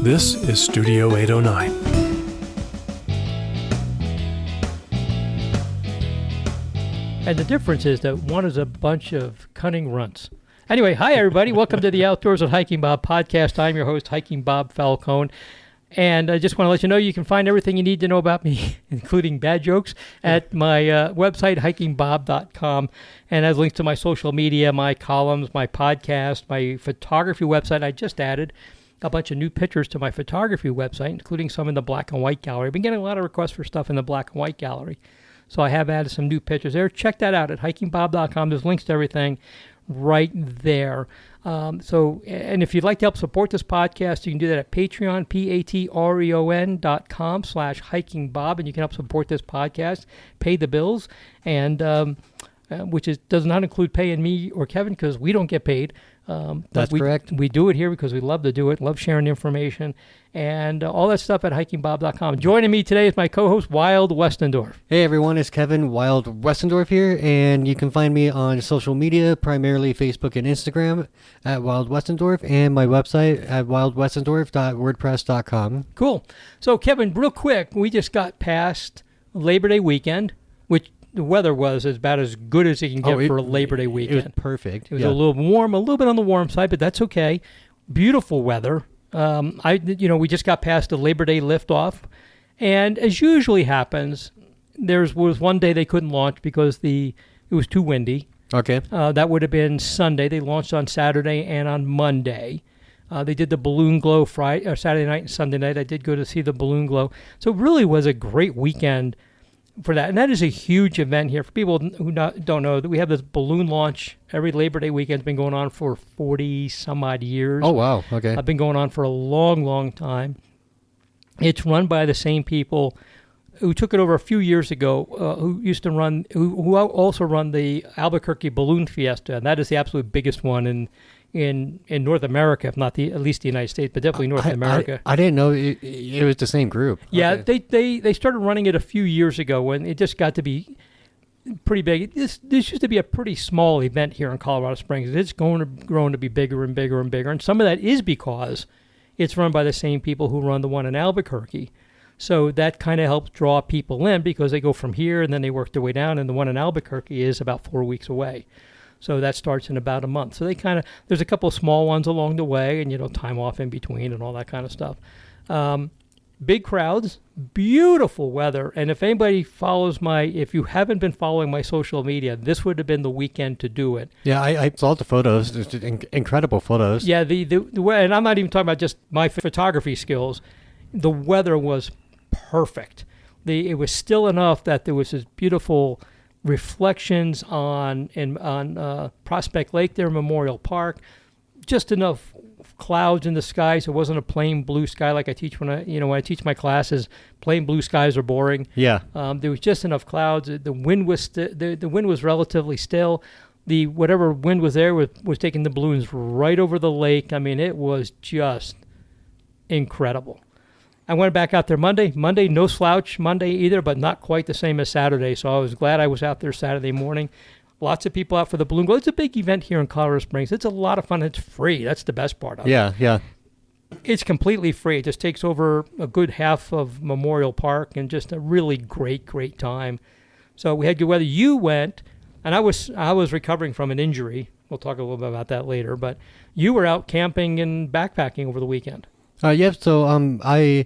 This is Studio 809. And the difference is that one is a bunch of cunning runts. Anyway, hi everybody. Welcome to the Outdoors with Hiking Bob podcast. I'm your host, Hiking Bob Falcone. And I just want to let you know you can find everything you need to know about me, including bad jokes, at my website, hikingbob.com. And has links to my social media, my columns, my podcast, my photography website. I just added a bunch of new pictures to my photography website, including some in the black and white gallery. I've been getting a lot of requests for stuff in the black and white gallery. So I have added some new pictures there. Check that out at hikingbob.com. There's links to everything right there. And if you'd like to help support this podcast, you can do that at Patreon, patreon.com/hikingbob, and you can help support this podcast, pay the bills, and which does not include paying me or Kevin because we don't get paid. That's correct. We do it here because we love to do it, love sharing information, and all that stuff at hikingbob.com. Joining me today is my co-host, Wild Westendorf. Hey everyone, it's Kevin Wild Westendorf here, and you can find me on social media, primarily Facebook and Instagram at Wild Westendorf, and my website at wildwestendorf.wordpress.com. Cool. So Kevin, real quick, we just got past Labor Day weekend, which the weather was about as good as you can get for a Labor Day weekend. It was perfect. It was a little warm, a little bit on the warm side, but that's okay. Beautiful weather. We just got past the Labor Day liftoff, and as usually happens, was one day they couldn't launch because it was too windy. Okay. That would have been Sunday. They launched on Saturday and on Monday. They did the balloon glow Saturday night and Sunday night. I did go to see the balloon glow. So it really was a great weekend for that. And that is a huge event here. For people who don't know, that we have this balloon launch every Labor Day weekend. It's been going on for 40 some odd years. Oh, wow. Okay. I've been going on for a long, long time. It's run by the same people who took it over a few years ago, who also run the Albuquerque Balloon Fiesta. And that is the absolute biggest one in North America, if not at least the United States, but definitely North America. I didn't know it was the same group. Yeah, okay. They started running it a few years ago when it just got to be pretty big. This used to be a pretty small event here in Colorado Springs. It's growing to be bigger and bigger and bigger, and some of that is because it's run by the same people who run the one in Albuquerque. So that kind of helps draw people in because they go from here and then they work their way down, and the one in Albuquerque is about 4 weeks away. So that starts in about a month. So there's a couple of small ones along the way and, time off in between and all that kind of stuff. Big crowds, beautiful weather. And if anybody if you haven't been following my social media, this would have been the weekend to do it. Yeah, I saw the photos. Just incredible photos. Yeah, and I'm not even talking about just my photography skills. The weather was perfect. It was still enough that there was this beautiful reflections on Prospect Lake there, Memorial Park, just enough clouds in the sky, so it wasn't a plain blue sky like I teach when I teach my classes. Plain blue skies are boring. Yeah. There was just enough clouds. The wind was the wind was relatively still. Whatever wind was there was taking the balloons right over the lake. I mean, it was just incredible. I went back out there Monday. No slouch Monday either, but not quite the same as Saturday. So I was glad I was out there Saturday morning. Lots of people out for the balloon glow. It's a big event here in Colorado Springs. It's a lot of fun. It's free. That's the best part of it. Yeah. It's completely free. It just takes over a good half of Memorial Park and just a really great, great time. So we had good weather. You went, and I was recovering from an injury. We'll talk a little bit about that later. But you were out camping and backpacking over the weekend. So I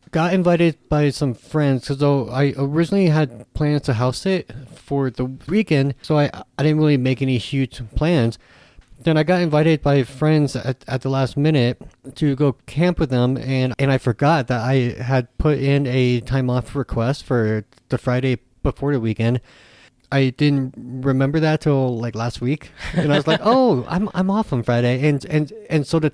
got invited by some friends because I originally had plans to house sit for the weekend, so I didn't really make any huge plans. Then I got invited by friends at the last minute to go camp with them, and I forgot that I had put in a time off request for the Friday before the weekend. I didn't remember that till like last week, and I was like, "Oh, I'm off on Friday," and so the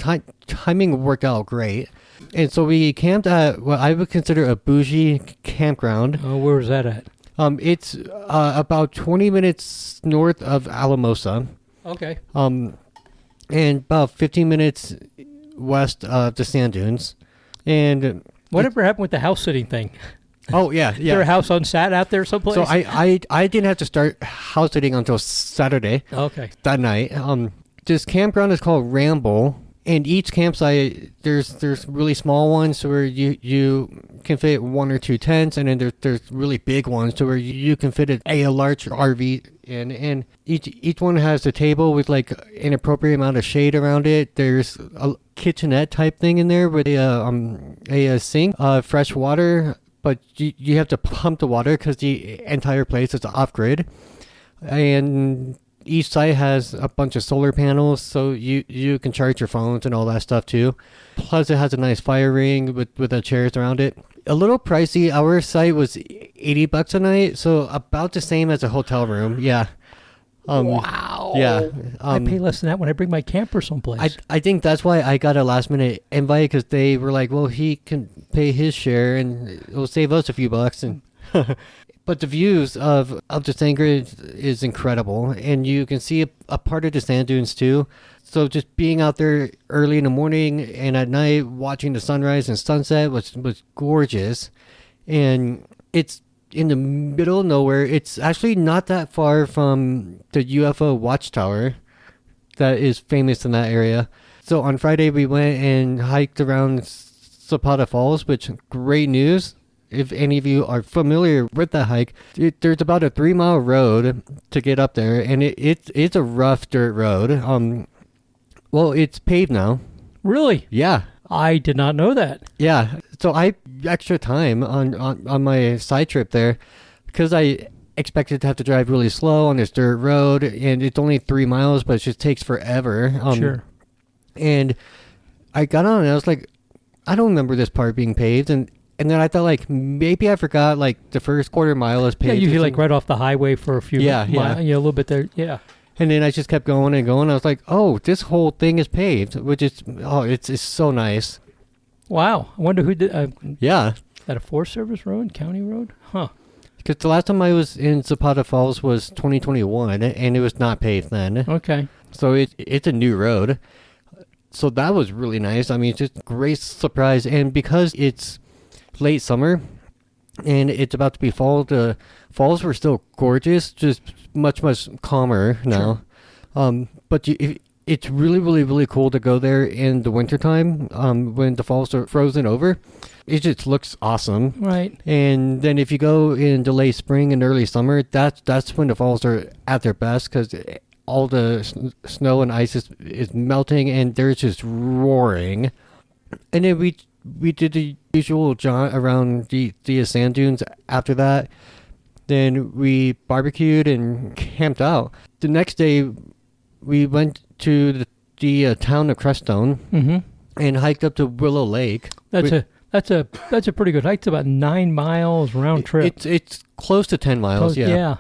timing worked out great, and so we camped at what I would consider a bougie campground. Oh, where was that at? It's about 20 minutes north of Alamosa. Okay. And about 15 minutes west of the sand dunes, and whatever happened with the house sitting thing? Oh, yeah. Is there a house on Sat out there someplace? So I didn't have to start house sitting until Saturday. Okay. That night. This campground is called Ramble, And each campsite, there's really small ones where you can fit 1 or 2 tents, and then there's really big ones to where you can fit a large RV in. And each one has a table with like an appropriate amount of shade around it. There's a kitchenette type thing in there with a sink, fresh water, but you have to pump the water because the entire place is off grid. And each site has a bunch of solar panels, so you can charge your phones and all that stuff too. Plus, it has a nice fire ring with the chairs around it. A little pricey. Our site was $80 a night, so about the same as a hotel room. Yeah. Wow. Yeah. I pay less than that when I bring my camper someplace. I think that's why I got a last minute invite, because they were like, well, he can pay his share and it'll save us a few bucks. And but the views of the Sangre is incredible, and you can see a part of the sand dunes too. So just being out there early in the morning and at night watching the sunrise and sunset was gorgeous. And it's in the middle of nowhere. It's actually not that far from the UFO watchtower that is famous in that area. So on Friday we went and hiked around Zapata Falls, which great news. If any of you are familiar with that hike, there's about a 3-mile road to get up there, and it's a rough dirt road. Well, it's paved now. Really? Yeah. I did not know that. Yeah. So I extra time on my side trip there because I expected to have to drive really slow on this dirt road, and it's only 3 miles, but it just takes forever. Sure. And I got on and I was like, I don't remember this part being paved, and then I thought, like, maybe I forgot, like, the first quarter mile is paved. Yeah, usually, like, right off the highway for a few miles. Yeah, a little bit there. Yeah. And then I just kept going and going. I was like, oh, this whole thing is paved, which is, it's so nice. Wow. I wonder who did. Yeah. Is that a Forest Service road, county road? Huh. Because the last time I was in Zapata Falls was 2021, and it was not paved then. Okay. So it's a new road. So that was really nice. I mean, it's just a great surprise. And because it's late summer and it's about to be fall, the falls were still gorgeous, just much calmer now. Sure. But it's really, really, really cool to go there in the wintertime when the falls are frozen over. It just looks awesome. Right. And then if you go in the late spring and early summer, that's when the falls are at their best, because all the snow and ice is melting and they're just roaring. And then we did the usual jaunt around the sand dunes after that. Then we barbecued and camped out. The next day, we went to the town of Crestone and hiked up to Willow Lake. That's a pretty good hike. It's about 9 miles round trip. It's close to 10 miles. Yeah.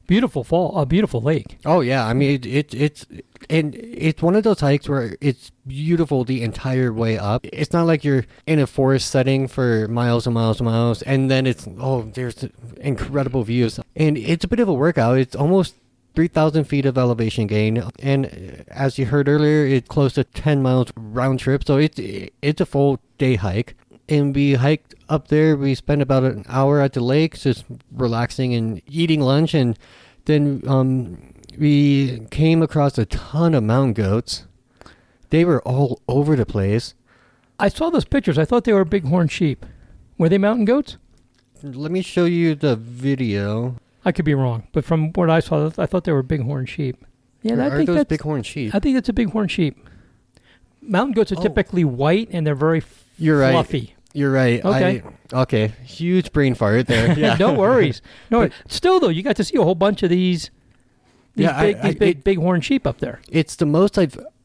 Beautiful beautiful lake. Oh yeah, I mean it's one of those hikes where it's beautiful the entire way up. It's not like you're in a forest setting for miles and miles and miles, and then there's incredible views, and it's a bit of a workout. It's almost 3,000 feet of elevation gain, and as you heard earlier, it's close to 10 miles round trip. So it's a full day hike. And we hiked up there. We spent about an hour at the lake just relaxing and eating lunch. And then we came across a ton of mountain goats. They were all over the place. I saw those pictures. I thought they were bighorn sheep. Were they mountain goats? Let me show you the video. I could be wrong, but from what I saw, I thought they were bighorn sheep. Yeah, I think that's bighorn sheep. I think that's a bighorn sheep. Mountain goats are typically white, and they're very fluffy. You're right. Okay. Huge brain fart there. Yeah. No worries. No, still though, you got to see a whole bunch of these big bighorn sheep up there. It's the most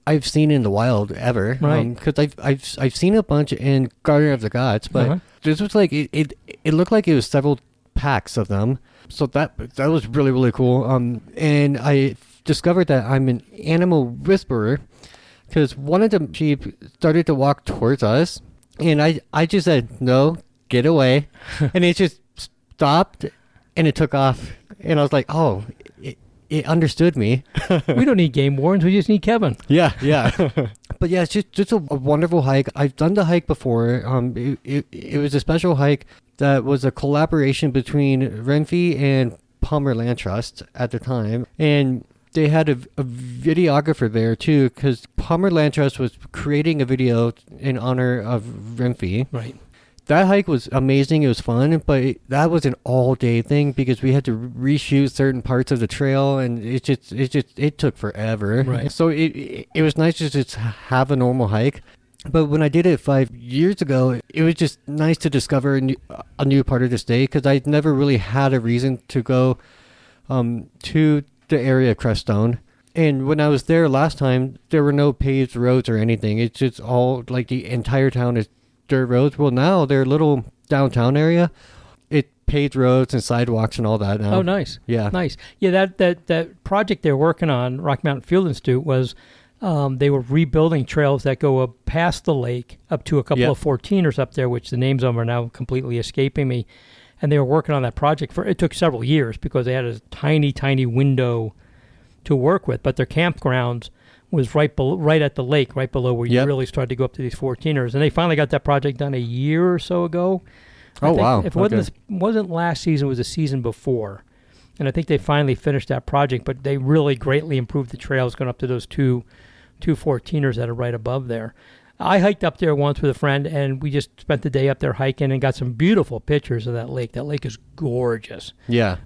I've seen in the wild ever. Right. Because I've seen a bunch in Garden of the Gods, but this was like it looked like it was several packs of them. So that was really, really cool. And I discovered that I'm an animal whisperer, because one of the sheep started to walk towards us. And I just said, no, get away. And it just stopped and it took off. And I was like, oh, it understood me. We don't need game wardens. We just need Kevin. Yeah. But yeah, it's just a wonderful hike. I've done the hike before. It was a special hike that was a collaboration between Renfee and Palmer Land Trust at the time. And they had a videographer there too, because Palmer Land Trust was creating a video in honor of Renfree. Right. That hike was amazing. It was fun, but that was an all-day thing because we had to reshoot certain parts of the trail, and it took forever. Right. So it was nice to just have a normal hike. But when I did it 5 years ago, it was just nice to discover a new part of the state because I never really had a reason to go to the area of Creststone. And when I was there last time, there were no paved roads or anything. It's just all like the entire town is dirt roads. Well, now they're a little downtown area. It paved roads and sidewalks and all that now. Oh, nice. Yeah. Nice. Yeah, that project they're working on, Rocky Mountain Field Institute, was they were rebuilding trails that go up past the lake up to a couple of 14ers up there, which the names of them are now completely escaping me. And they were working on that project it took several years because they had a tiny, tiny window to work with. But their campgrounds was right at the lake, right below where you really started to go up to these 14ers. And they finally got that project done a year or so ago. Oh, wow. If it wasn't last season, it was the season before. And I think they finally finished that project, but they really greatly improved the trails going up to those two 14ers that are right above there. I hiked up there once with a friend, and we just spent the day up there hiking and got some beautiful pictures of that lake. That lake is gorgeous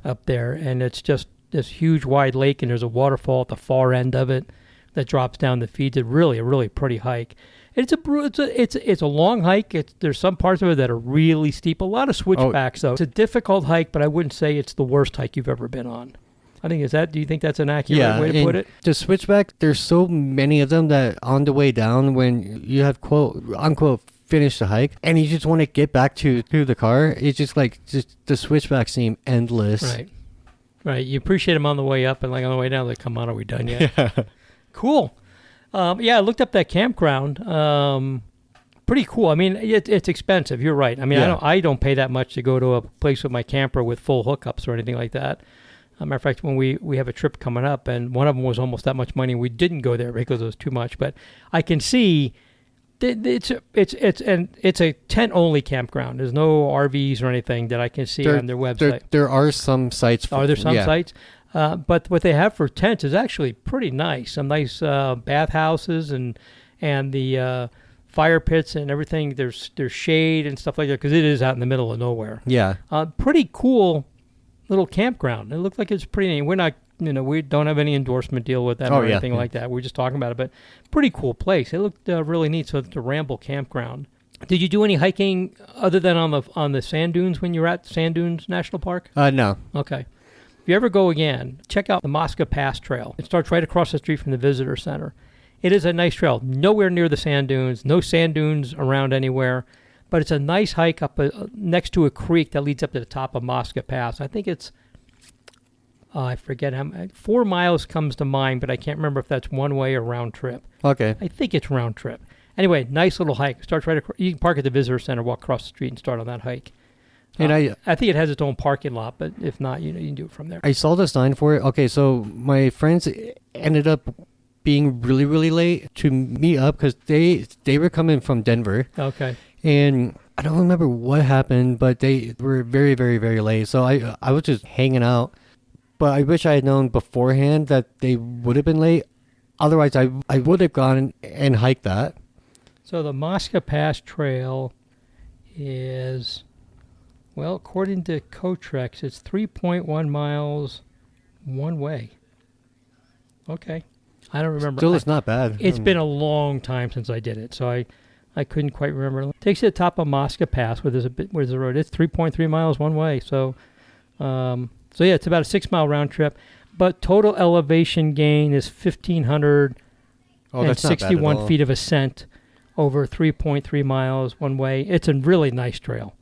up there, and it's just this huge wide lake, and there's a waterfall at the far end of it that drops down that feeds it. Really, a really pretty hike. It's a long hike. There's some parts of it that are really steep. A lot of switchbacks, though. It's a difficult hike, but I wouldn't say it's the worst hike you've ever been on. I think do you think that's an accurate way to put it? The switchback, there's so many of them that on the way down, when you have quote unquote finish the hike and you just want to get back to the car, it's just the switchbacks seem endless. Right. You appreciate them on the way up, and like on the way down, like, come on, are we done yet? Yeah. Cool. I looked up that campground. Pretty cool. I mean, it's expensive. You're right. I mean, I don't pay that much to go to a place with my camper with full hookups or anything like that. Matter of fact, when we have a trip coming up, and one of them was almost that much money, we didn't go there because it was too much. But I can see it's a tent only campground. There's no RVs or anything that I can see on their website. There are some sites. Are there some sites? But what they have for tents is actually pretty nice. Some nice bathhouses and the fire pits and everything. There's shade and stuff like that because it is out in the middle of nowhere. Yeah. Pretty cool little campground. It looked like it's pretty neat. We're not, we don't have any endorsement deal with them or anything like that. We're just talking about it, but pretty cool place. It looked really neat. So it's a Ramble campground. Did you do any hiking other than on the sand dunes when you were at Sand Dunes National Park? No. Okay. If you ever go again, check out the Mosca Pass Trail. It starts right across the street from the Visitor Center. It is a nice trail. Nowhere near the sand dunes. No sand dunes around anywhere. But it's a nice hike up next to a creek that leads up to the top of Mosca Pass. I think it's, I forget how many, 4 miles comes to mind, but I can't remember if that's one way or round trip. Okay. I think it's round trip. Anyway, nice little hike. Starts right across. You can park at the Visitor Center, walk across the street, and start on that hike. And I think it has its own parking lot, but if not, you can do it from there. I saw the sign for it. Okay, so my friends ended up being really, really late to meet up because they were coming from Denver. Okay. And I don't remember what happened, but they were very, very, very late. So I was just hanging out. But I wish I had known beforehand that they would have been late. Otherwise, I would have gone and hiked that. So the Mosca Pass Trail is, well, according to Cotrex, it's 3.1 miles one way. Okay. I don't remember. Still, it's not bad. It's been a long time since I did it, so I couldn't quite remember. It takes you to the top of Mosca Pass, where there's a road. It's 3.3 miles one way. So it's about a 6 mile round trip. But total elevation gain is 1,561 feet of ascent over 3.3 miles one way. It's a really nice trail.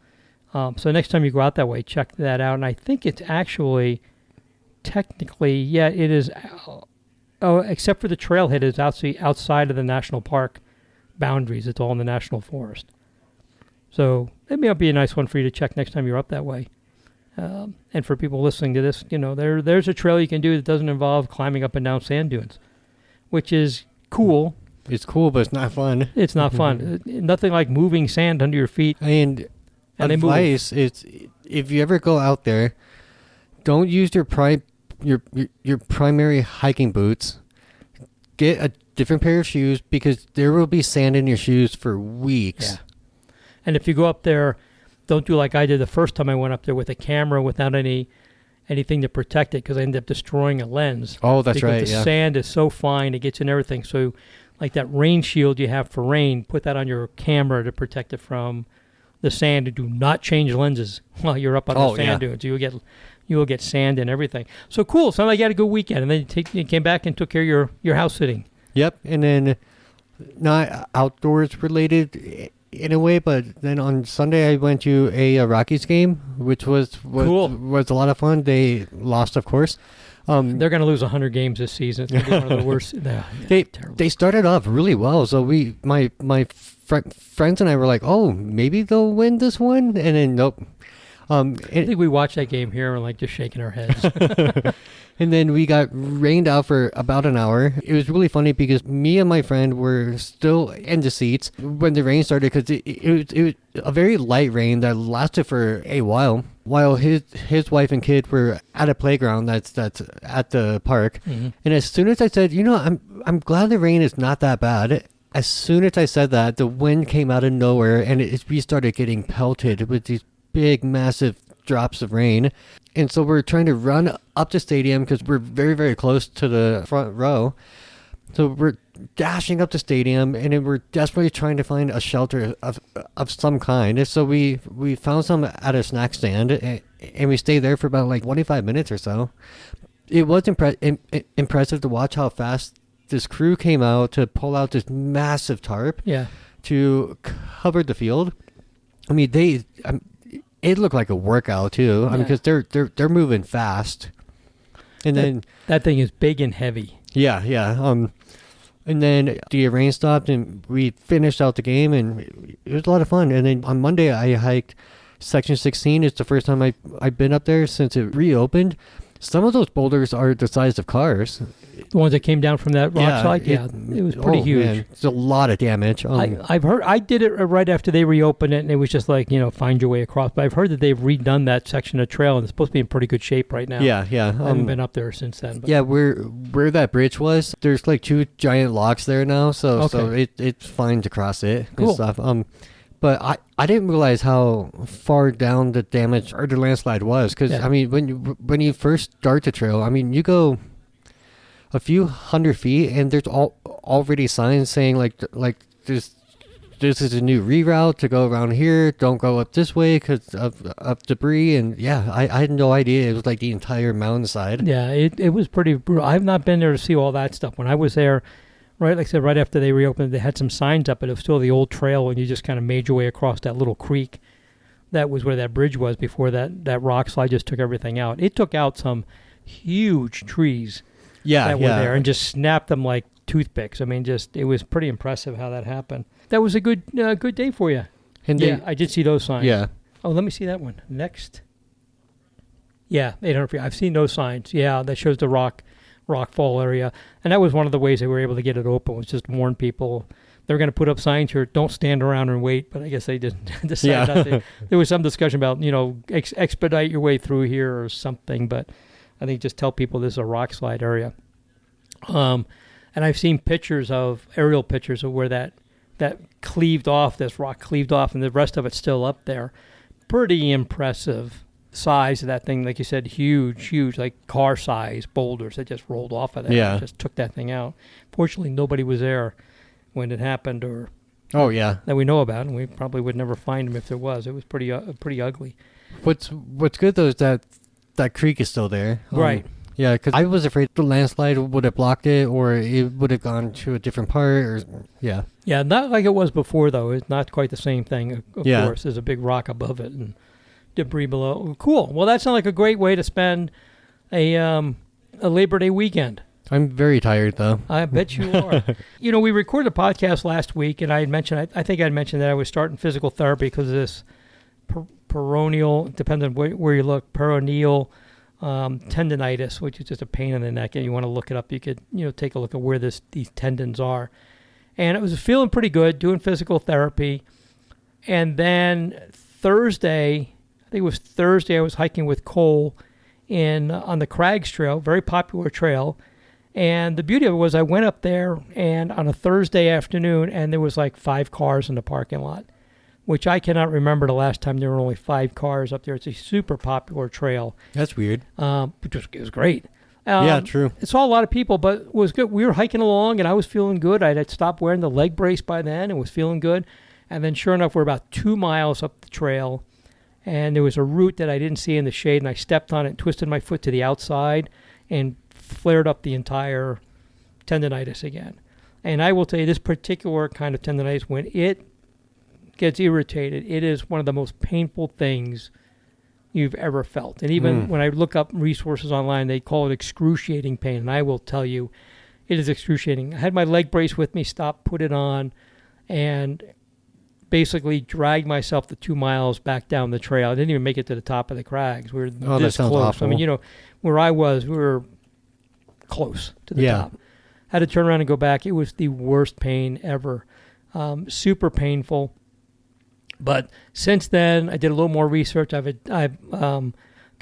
So next time you go out that way, check that out. And I think it's actually technically, it is. Except for the trailhead is outside of the national park boundaries. It's all in the national forest. So it may be a nice one for you to check next time you're up that way. And for people listening to this, there's a trail you can do that doesn't involve climbing up and down sand dunes, which is cool. It's cool, but it's not fun. It's not fun. Nothing like moving sand under your feet. And advice is, if you ever go out there, don't use your your primary hiking boots. Get a different pair of shoes because there will be sand in your shoes for weeks. Yeah. And if you go up there, don't do like I did the first time I went up there with a camera without anything to protect it because I ended up destroying a lens. Oh, that's right. Because the sand is so fine, it gets in everything. So like that rain shield you have for rain, put that on your camera to protect it from the sand. And do not change lenses while you're up on the sand dunes. You will get sand and everything. So cool. Sounds like you had a good weekend. And then you came back and took care of your house sitting. Yep. And then not outdoors related in a way, but then on Sunday I went to a Rockies game, which was cool. Was a lot of fun. They lost, of course. They're going to lose 100 games this season. It's going to be one of the worst. They started off really well. So my friends and I were like, oh, maybe they'll win this one. And then nope. I think we watched that game here and like just shaking our heads. And then we got rained out for about an hour. It was really funny because me and my friend were still in the seats when the rain started because it was a very light rain that lasted for a while his wife and kid were at a playground that's at the park. Mm-hmm. And as soon as I said, I'm glad the rain is not that bad. As soon as I said that, the wind came out of nowhere and we started getting pelted with these big, massive drops of rain. And so we're trying to run up the stadium because we're very, very close to the front row. So we're dashing up the stadium and then we're desperately trying to find a shelter of some kind. So we found some at a snack stand and we stayed there for about like 25 minutes or so. It was impressive to watch how fast this crew came out to pull out this massive tarp to cover the field. I mean, it looked like a workout too. I mean, because they're moving fast, and then that thing is big and heavy. Yeah. And then the rain stopped, and we finished out the game, and it was a lot of fun. And then on Monday, I hiked Section 16. It's the first time I've been up there since it reopened. Some of those boulders are the size of cars. The ones that came down from that rock slide? Yeah, it was pretty huge. Man, it's a lot of damage. I've heard, I did it right after they reopened it, and it was just like, find your way across. But I've heard that they've redone that section of trail, and it's supposed to be in pretty good shape right now. Yeah. I haven't been up there since then. But. Yeah, where that bridge was, there's like 2 giant locks there now, so it's fine to cross it and stuff. But I didn't realize how far down the damage or the landslide was because I mean when you first start the trail, I mean you go a few hundred feet and there's already signs saying like this is a new reroute to go around here. Don't go up this way because of debris. And I had no idea it was like the entire mountainside. Yeah, it was pretty brutal. I've not been there to see all that stuff. When I was there. Right, like I said, right after they reopened, they had some signs up, but it was still the old trail when you just kind of made your way across that little creek. That was where that bridge was before that rock slide just took everything out. It took out some huge trees that were there and just snapped them like toothpicks. I mean, it was pretty impressive how that happened. That was a good day for you. And I did see those signs. Yeah. Oh, let me see that one. Next. Yeah, 800 feet. I've seen those signs. Yeah, that shows the rock fall area, and that was one of the ways they were able to get it open, was just warn people they're going to put up signs here, don't stand around and wait, but I guess they didn't decide not to. There was some discussion about expedite your way through here or something, but I think just tell people this is a rock slide area. And I've seen aerial pictures of where that cleaved off, this rock cleaved off, and the rest of it's still up there. Pretty impressive size of that thing, like you said, huge, like car size boulders that just rolled off of that. Yeah. Just took that thing out. Fortunately, nobody was there when it happened, or that we know about, and we probably would never find them if there was. It was pretty ugly. What's good though is that creek is still there. Right. Yeah, because I was afraid the landslide would have blocked it, or it would have gone to a different part. Yeah, not like it was before though. It's not quite the same thing. Of course, there's a big rock above it and debris below. Cool. Well, that sounds like a great way to spend a Labor Day weekend. I'm very tired, though. I bet you are. We recorded a podcast last week, and I think I mentioned that I was starting physical therapy because of this peroneal, depends on where you look, peroneal tendinitis, which is just a pain in the neck. And you want to look it up, you could take a look at where these tendons are. And I was feeling pretty good doing physical therapy. And then Thursday, I was hiking with Cole, on the Crags Trail, very popular trail. And the beauty of it was I went up there and on a Thursday afternoon, and there was like 5 cars in the parking lot, which I cannot remember the last time there were only 5 cars up there. It's a super popular trail. That's weird. It was great. Yeah, true. It saw a lot of people, but it was good. We were hiking along, and I was feeling good. I had stopped wearing the leg brace by then and was feeling good. And then sure enough, we're about 2 miles up the trail, and there was a root that I didn't see in the shade, and I stepped on it and twisted my foot to the outside and flared up the entire tendonitis again. And I will tell you, this particular kind of tendonitis, when it gets irritated, it is one of the most painful things you've ever felt. And even when I look up resources online, they call it excruciating pain. And I will tell you, it is excruciating. I had my leg brace with me, stopped, put it on, and basically dragged myself the 2 miles back down the trail. I didn't even make it to the top of the crags. We were this close. Awful. I mean, where I was, we were close to the top. Had to turn around and go back. It was the worst pain ever. Super painful. But since then, I did a little more research. I've kind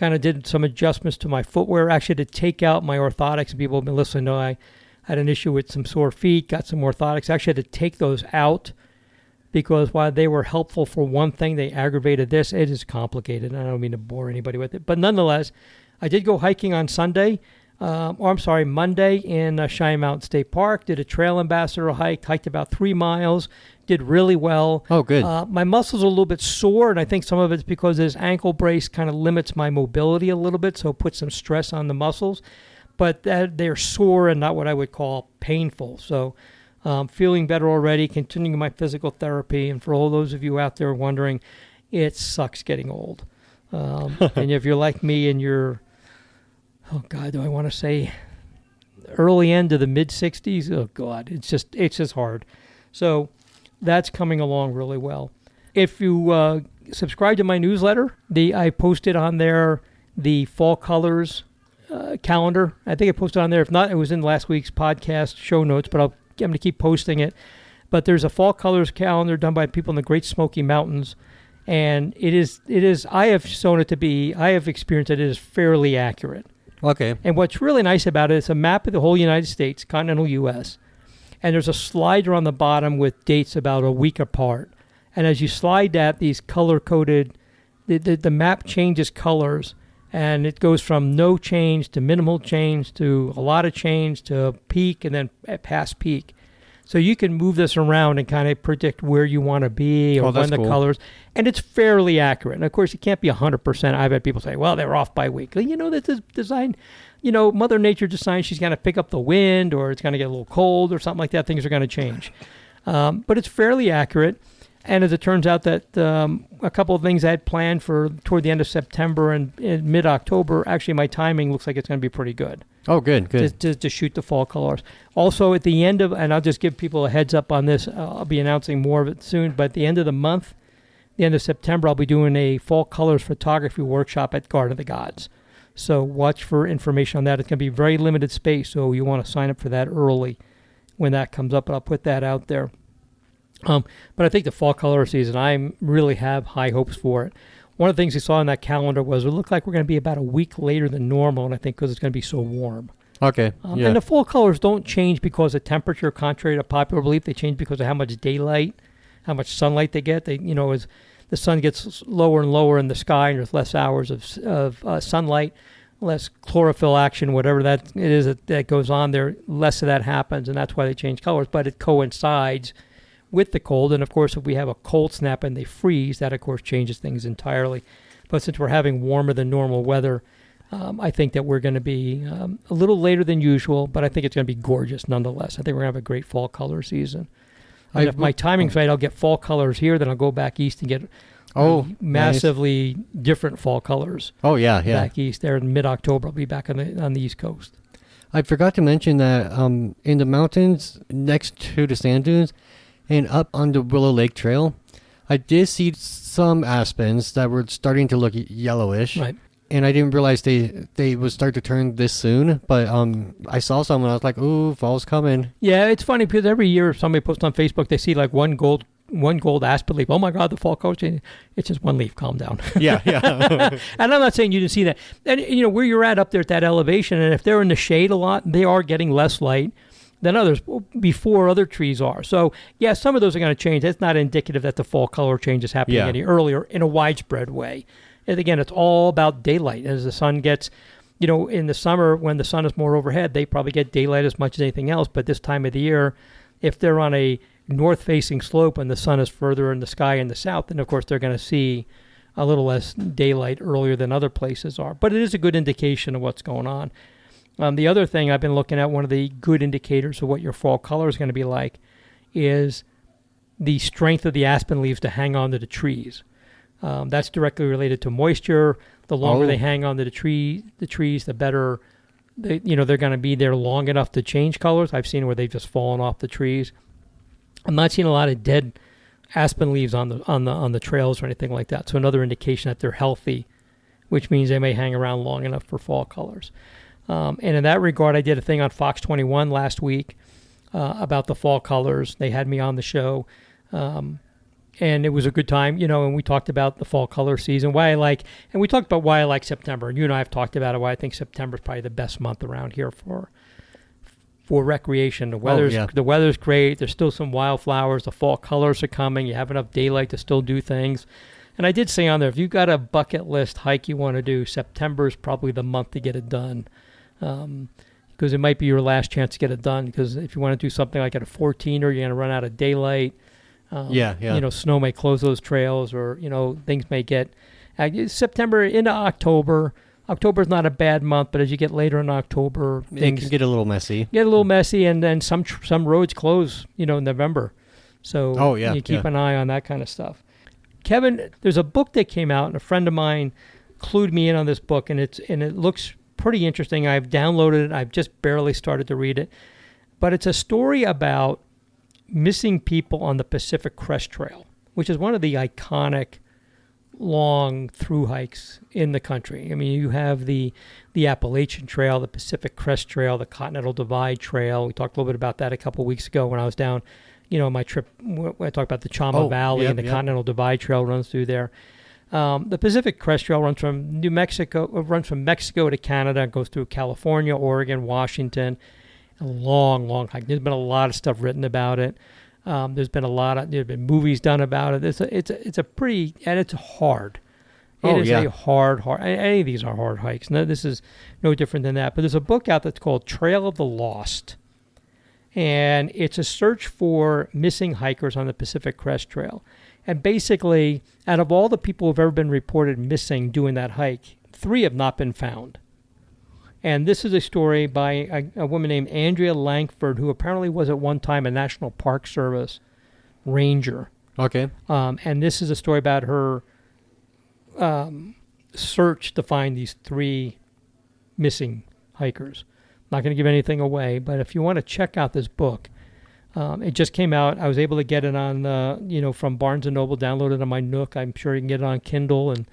of did some adjustments to my footwear. Actually, to take out my orthotics. And people have been listening. Know I had an issue with some sore feet. Got some orthotics. Actually, had to take those out because while they were helpful for one thing, they aggravated this. It is complicated. I don't mean to bore anybody with it, but nonetheless, I did go hiking on Monday in Cheyenne Mountain State Park. Did a trail ambassador hike. Hiked about 3 miles. Did really well. Oh, good. My muscles are a little bit sore, and I think some of it's because this ankle brace kind of limits my mobility a little bit, so it puts some stress on the muscles. But they're sore and not what I would call painful. So feeling better already, continuing my physical therapy. And for all those of you out there wondering, it sucks getting old. And if you're like me and you're, oh God, do I want to say early end of the mid-60s? Oh God, it's just hard. So that's coming along really well. If you subscribe to my newsletter, I posted on there the fall colors calendar. I think I posted on there. If not, it was in last week's podcast show notes, but I'm going to keep posting it. But there's a fall colors calendar done by people in the Great Smoky Mountains. And it is, I have experienced it is fairly accurate. Okay. And what's really nice about it is a map of the whole United States, continental U.S., and there's a slider on the bottom with dates about a week apart. And as you slide that, these color-coded, the map changes colors, and it goes from no change to minimal change to a lot of change to peak and then past peak. So you can move this around and kind of predict where you want to be or when the colors. And it's fairly accurate. And, of course, it can't be 100%. I've had people say, well, they're off by a week. This is designed, Mother Nature designed she's going to pick up the wind or it's going to get a little cold or something like that. Things are going to change. But it's fairly accurate. And as it turns out that a couple of things I had planned for toward the end of September and in mid-October, actually my timing looks like it's going to be pretty good. Oh, good. To shoot the fall colors. Also, at the end of, and I'll just give people a heads up on this, I'll be announcing more of it soon, but at the end of the month, the end of September, I'll be doing a fall colors photography workshop at Garden of the Gods. So watch for information on that. It's going to be very limited space, so you want to sign up for that early when that comes up, but I'll put that out there. But I think the fall color season, I really have high hopes for it. One of the things we saw in that calendar was it looked like we're going to be about a week later than normal, and I think because it's going to be so warm. Okay. And the fall colors don't change because of temperature, contrary to popular belief. They change because of how much daylight, how much sunlight they get. As the sun gets lower and lower in the sky, and there's less hours of sunlight, less chlorophyll action, whatever that it is that goes on there, less of that happens, and that's why they change colors. But it coincides with the cold, and of course if we have a cold snap and they freeze, that of course changes things entirely. But since we're having warmer than normal weather, I think that we're going to be a little later than usual, but I think it's going to be gorgeous nonetheless. I think we're going to have a great fall color season. And if my timing's right, I'll get fall colors here, then I'll go back east and get massively different fall colors. Oh, yeah. Back east there in mid-October. I'll be back on the East Coast. I forgot to mention that in the mountains next to the sand dunes, and up on the Willow Lake Trail, I did see some aspens that were starting to look yellowish. Right. And I didn't realize they would start to turn this soon. But I saw some and I was like, ooh, fall's coming. Yeah, it's funny because every year if somebody posts on Facebook, they see like one gold one gold aspen leaf. Oh my God, the fall color changing. It's just one leaf. Calm down. Yeah. And I'm not saying you didn't see that. And where you're at up there at that elevation, and if they're in the shade a lot, they are getting less light than others before other trees are. So yeah, some of those are going to change. That's not indicative that the fall color change is happening any earlier in a widespread way. And again, it's all about daylight. As the sun gets, in the summer when the sun is more overhead, they probably get daylight as much as anything else. But this time of the year, if they're on a north-facing slope and the sun is further in the sky in the south, then of course they're going to see a little less daylight earlier than other places are. But it is a good indication of what's going on. The other thing I've been looking at, one of the good indicators of what your fall color is going to be like, is the strength of the aspen leaves to hang on to the trees. That's directly related to moisture. The longer they hang on to the trees, the better. They're going to be there long enough to change colors. I've seen where they've just fallen off the trees. I'm not seeing a lot of dead aspen leaves on the trails or anything like that. So another indication that they're healthy, which means they may hang around long enough for fall colors. And in that regard, I did a thing on Fox 21 last week about the fall colors. They had me on the show, and it was a good time, and we talked about the fall color season, and we talked about why I like September. And you and I have talked about it, why I think September is probably the best month around here for recreation. The weather's great. There's still some wildflowers. The fall colors are coming. You have enough daylight to still do things. And I did say on there, if you've got a bucket list hike you want to do, September is probably the month to get it done. Because it might be your last chance to get it done. Because if you want to do something like at a 14er, you're going to run out of daylight. Snow may close those trails, or things may get September into October. October's not a bad month, but as you get later in October, things can get a little messy. And then some roads close, in November. So you keep an eye on that kind of stuff. Kevin, there's a book that came out, and a friend of mine clued me in on this book, and it looks pretty interesting. I've downloaded it. I've just barely started to read it. But it's a story about missing people on the Pacific Crest Trail, which is one of the iconic long through hikes in the country. I mean, you have the Appalachian Trail, the Pacific Crest Trail, the Continental Divide Trail. We talked a little bit about that a couple of weeks ago when I was down, my trip. I talked about the Chama Valley and the Continental Divide Trail runs through there. The Pacific Crest Trail runs from Mexico to Canada, goes through California, Oregon, Washington. A long, long hike. There's been a lot of stuff written about it. There's been movies done about it. It's a pretty, and it's hard. It is a hard. Any of these are hard hikes. No, this is no different than that. But there's a book out that's called Trail of the Lost, and it's a search for missing hikers on the Pacific Crest Trail. And basically, out of all the people who've ever been reported missing doing that hike, 3 have not been found. And this is a story by a woman named Andrea Langford, who apparently was at one time a National Park Service ranger. Okay. And this is a story about her search to find these 3 missing hikers. I'm not going to give anything away, but if you want to check out this book, it just came out. I was able to get it on, from Barnes & Noble, download it on my Nook. I'm sure you can get it on Kindle and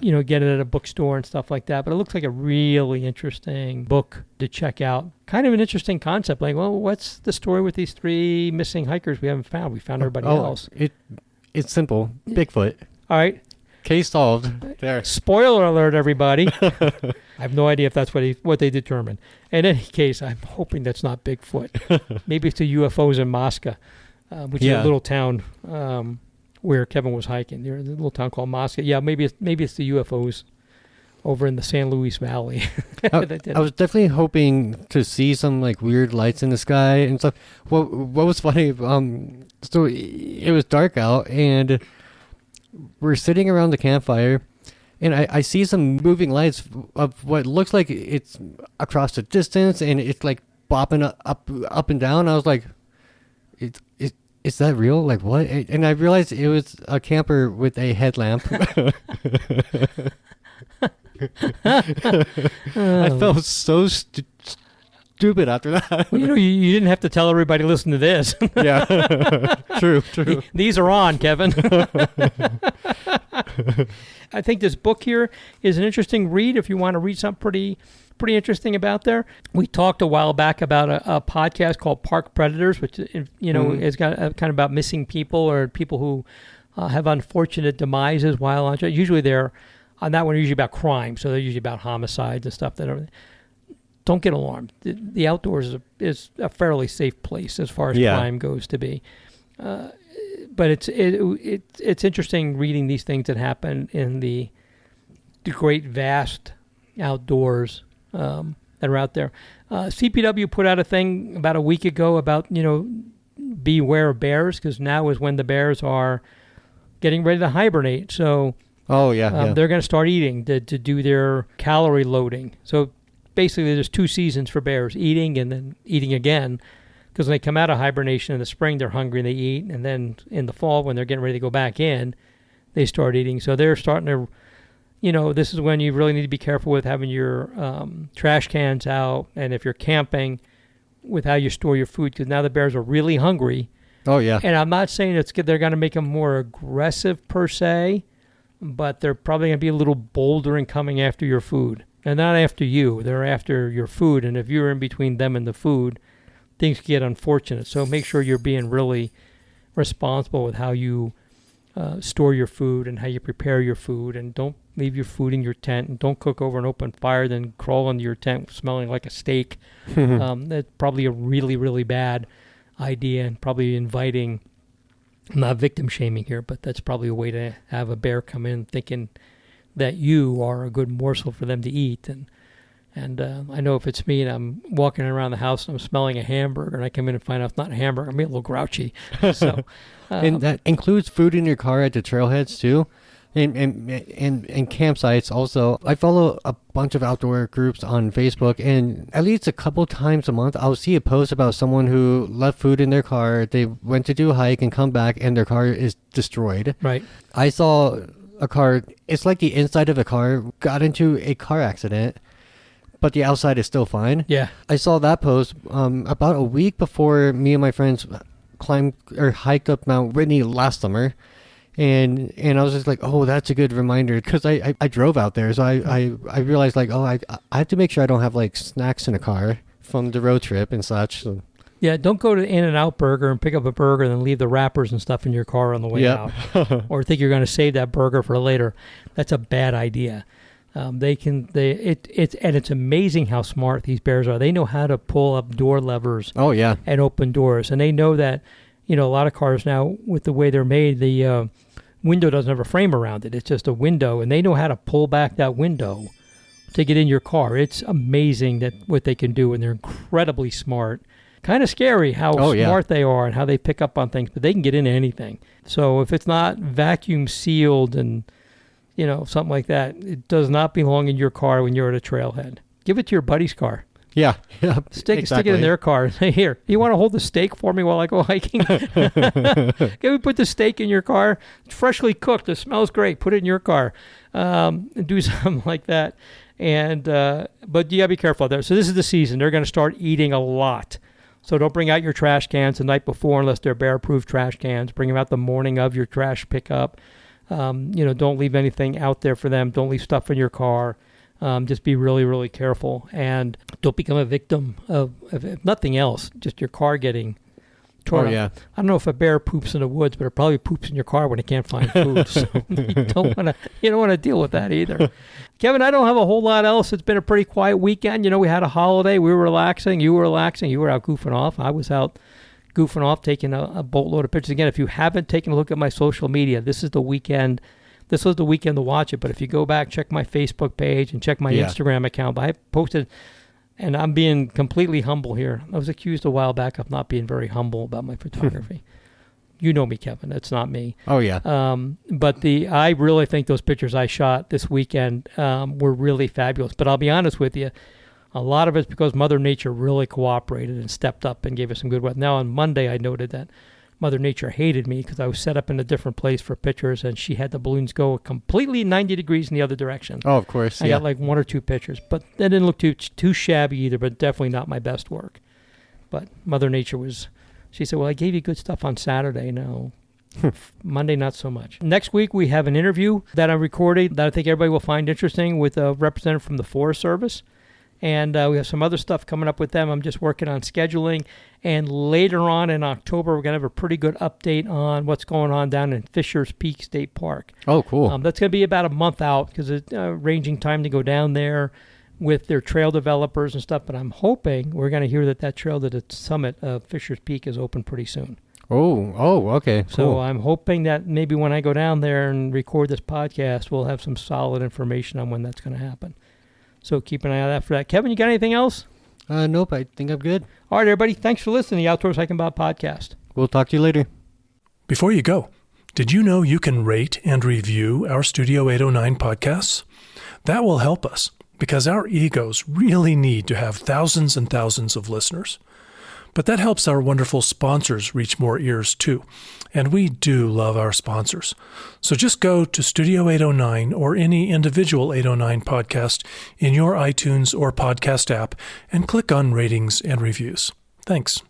get it at a bookstore and stuff like that. But it looks like a really interesting book to check out. Kind of an interesting concept. Like, well, what's the story with these 3 missing hikers we haven't found? We found everybody else. It's simple. Bigfoot. All right. Case solved. There. Spoiler alert, everybody. I have no idea if that's what they determined. In any case, I'm hoping that's not Bigfoot. Maybe it's the UFOs in Mosca, which is a little town where Kevin was hiking. There's a little town called Mosca. Yeah, maybe it's the UFOs over in the San Luis Valley. I was definitely hoping to see some weird lights in the sky and stuff. What was funny? So it was dark out, and we're sitting around the campfire, and I see some moving lights of what looks like it's across the distance, and it's bopping up and down. I was like, is that real? What? And I realized it was a camper with a headlamp. I felt so stupid after that. Well, you didn't have to tell everybody listen to this. Yeah, true. These are on, Kevin. I think this book here is an interesting read if you want to read something pretty interesting about there. We talked a while back about a podcast called Park Predators, which is got kind of about missing people or people who have unfortunate demises while on. Usually they're on that one. Usually about crime, so they're usually about homicides and stuff. Don't get alarmed. The outdoors is a fairly safe place as far as crime goes to be. But it's interesting reading these things that happen in the great vast outdoors that are out there. CPW put out a thing about a week ago about beware of bears, because now is when the bears are getting ready to hibernate. So they're going to start eating to do their calorie loading. So basically, there's 2 seasons for bears: eating and then eating again. Because when they come out of hibernation in the spring, they're hungry and they eat. And then in the fall, when they're getting ready to go back in, they start eating. So they're starting to, this is when you really need to be careful with having your trash cans out. And if you're camping, with how you store your food. Because now the bears are really hungry. Oh, yeah. And I'm not saying they're going to make them more aggressive per se, but they're probably going to be a little bolder in coming after your food. And not after you. They're after your food. And if you're in between them and the food, things get unfortunate. So make sure you're being really responsible with how you store your food and how you prepare your food. And don't leave your food in your tent. And don't cook over an open fire, then crawl into your tent smelling like a steak. That's probably a really, really bad idea, and probably inviting, I'm not victim shaming here, but that's probably a way to have a bear come in thinking that you are a good morsel for them to eat. And I know if it's me and I'm walking around the house and I'm smelling a hamburger and I come in and find out it's not a hamburger, I'm a little grouchy. So, and that includes food in your car at the trailheads too, and campsites also. I follow a bunch of outdoor groups on Facebook, and at least a couple times a month I'll see a post about someone who left food in their car. They went to do a hike and come back and their car is destroyed. Right. I saw a car, it's like the inside of a car got into a car accident, but the outside is still fine. Yeah. I saw that post about a week before me and my friends climbed or hiked up Mount Whitney last summer. And I was just like, oh, that's a good reminder, because I drove out there. So I realized, like, oh, I have to make sure I don't have, like, snacks in the car from the road trip and such. So. Yeah, don't go to In-N-Out Burger and pick up a burger and then leave the wrappers and stuff in your car on the way out. Or think you're going to save that burger for later. That's a bad idea. It's amazing how smart these bears are. They know how to pull up door levers. Oh, yeah. And open doors. And they know that, a lot of cars now, with the way they're made, the window doesn't have a frame around it. It's just a window. And they know how to pull back that window to get in your car. It's amazing that what they can do, and they're incredibly smart. Kind of scary how smart they are and how they pick up on things, but they can get into anything. So if it's not vacuum sealed and something like that, it does not belong in your car when you're at a trailhead. Give it to your buddy's car. Yeah. Stick it in their car. Say, here, you want to hold the steak for me while I go hiking? Can we put the steak in your car? It's freshly cooked. It smells great. Put it in your car. And do something like that. And but you got to be careful there. So this is the season. They're going to start eating a lot. So don't bring out your trash cans the night before unless they're bear-proof trash cans. Bring them out the morning of your trash pickup. Don't leave anything out there for them. Don't leave stuff in your car. Just be really, really careful. And don't become a victim of if nothing else, just your car getting torn up. Yeah. I don't know if a bear poops in the woods, but it probably poops in your car when it can't find food. So you don't want to deal with that either. Kevin, I don't have a whole lot else. It's been a pretty quiet weekend. We had a holiday. We were relaxing. You were relaxing. You were out goofing off. I was out goofing off, taking a boatload of pictures. Again, if you haven't taken a look at my social media, this is the weekend. This was the weekend to watch it. But if you go back, check my Facebook page and check my Instagram account. I posted, and I'm being completely humble here. I was accused a while back of not being very humble about my photography. You know me, Kevin. That's not me. Oh, yeah. But I really think those pictures I shot this weekend were really fabulous. But I'll be honest with you, a lot of it's because Mother Nature really cooperated and stepped up and gave us some good weather. Now, on Monday, I noted that Mother Nature hated me because I was set up in a different place for pictures, and she had the balloons go completely 90 degrees in the other direction. Oh, of course. I got like 1 or 2 pictures, but that didn't look too shabby either, but definitely not my best work. But Mother Nature she said, well, I gave you good stuff on Saturday. No. Monday, not so much. Next week, we have an interview that I'm recording that I think everybody will find interesting with a representative from the Forest Service. And we have some other stuff coming up with them. I'm just working on scheduling. And later on in October, we're going to have a pretty good update on what's going on down in Fisher's Peak State Park. Oh, cool. That's going to be about a month out because it's ranging time to go down there with their trail developers and stuff. But I'm hoping we're going to hear that trail to the summit of Fisher's Peak is open pretty soon. Oh, okay. So Cool. I'm hoping that maybe when I go down there and record this podcast, we'll have some solid information on when that's going to happen. So keep an eye out for that. Kevin, you got anything else? Nope, I think I'm good. All right, everybody. Thanks for listening to the Outdoors Hiking Bob podcast. We'll talk to you later. Before you go, did you know you can rate and review our Studio 809 podcasts? That will help us because our egos really need to have thousands and thousands of listeners. But that helps our wonderful sponsors reach more ears too. And we do love our sponsors. So just go to Studio 809 or any individual 809 podcast in your iTunes or podcast app and click on ratings and reviews. Thanks.